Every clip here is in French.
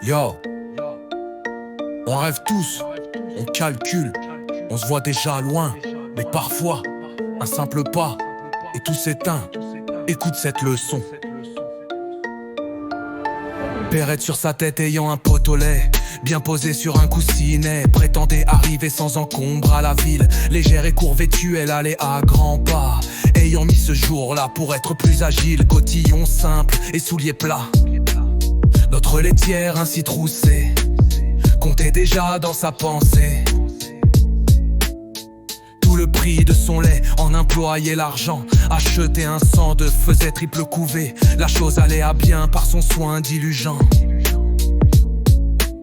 Yo, on rêve tous, on calcule, on se voit déjà loin, mais parfois, un simple pas, et tout s'éteint. Écoute cette leçon. Perrette sur sa tête ayant un pot au lait, bien posé sur un coussinet, prétendait arriver sans encombre à la ville. Légère et court-vêtue, elle allait à grands pas, ayant mis ce jour-là pour être plus agile. Cotillon simple et souliers plats. Notre laitière ainsi troussée comptait déjà dans sa pensée tout le prix de son lait, en employait l'argent. Acheter un sang de faisait triple couvée. La chose allait à bien par son soin diligent.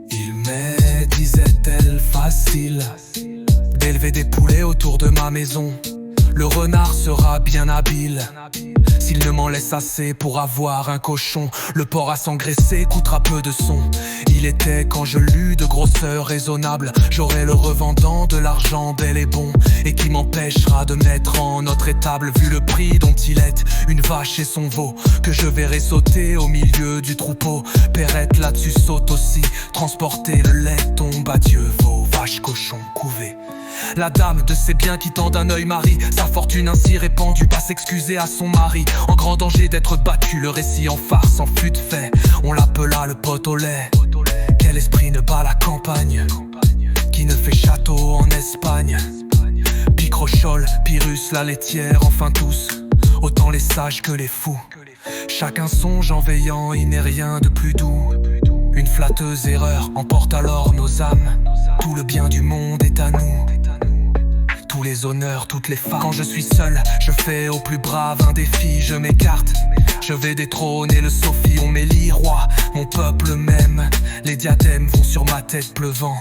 Il m'est, disait-elle, facile d'élever des poulets autour de ma maison. Le renard sera bien habile s'il ne m'en laisse assez pour avoir un cochon. Le porc à s'engraisser coûtera peu de son. Il était quand je lus de grosseur raisonnable. J'aurai le revendant de l'argent bel et bon, et qui m'empêchera de mettre en notre étable, vu le prix dont il est une vache et son veau, que je verrai sauter au milieu du troupeau. Perrette là-dessus saute aussi, transporter le lait tombe à Dieu. Veau, vache, cochon, couvé. La dame de ses biens quittant d'un œil Marie, sa fortune ainsi répandue, pas s'excuser à son mari. En grand danger d'être battu, le récit en farce en fut fait. On l'appela le pot au lait. Quel esprit ne bat la campagne, qui ne fait château en Espagne. Picrochole, Pyrrhus, la laitière, enfin tous, autant les sages que les fous. Chacun songe en veillant, il n'est rien de plus doux. Une flatteuse erreur emporte alors nos âmes. Tout le bien du monde est à nous, tous les honneurs, toutes les femmes. Quand je suis seul, je fais au plus brave un défi. Je m'écarte, je vais détrôner le Sophie. On m'élit roi, mon peuple m'aime. Les diadèmes vont sur ma tête pleuvant.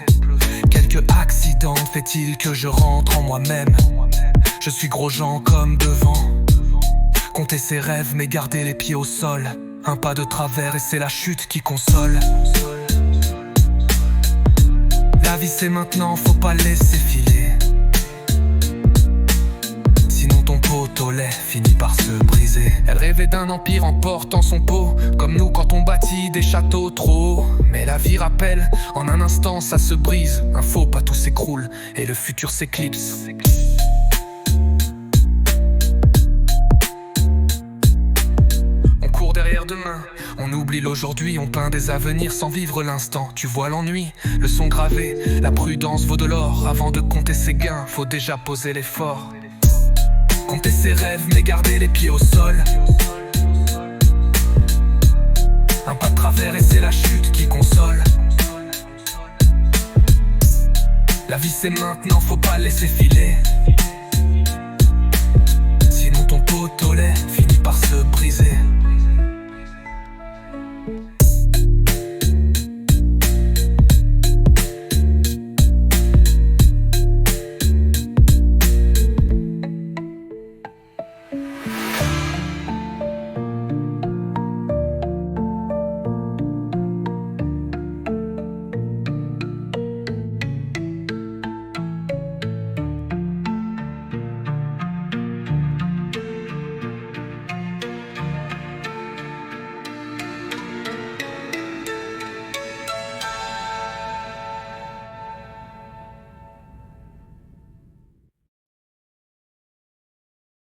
Quelques accidents fait-il que je rentre en moi-même. Je suis Grosjean comme devant. Compter ses rêves mais garder les pieds au sol. Un pas de travers et c'est la chute qui console. La vie c'est maintenant, faut pas laisser filer, sinon ton pot au lait finit par se briser. Elle rêvait d'un empire en portant son pot, comme nous quand on bâtit des châteaux trop hauts. Mais la vie rappelle, en un instant ça se brise. Un faux pas, tout s'écroule et le futur s'éclipse. Derrière demain, on oublie l'aujourd'hui, on peint des avenirs sans vivre l'instant. Tu vois l'ennui, le son gravé, la prudence vaut de l'or. Avant de compter ses gains, faut déjà poser l'effort. Compter ses rêves mais garder les pieds au sol. Un pas de travers et c'est la chute qui console. La vie c'est maintenant, faut pas laisser filer, sinon ton pot au lait finit par se briser.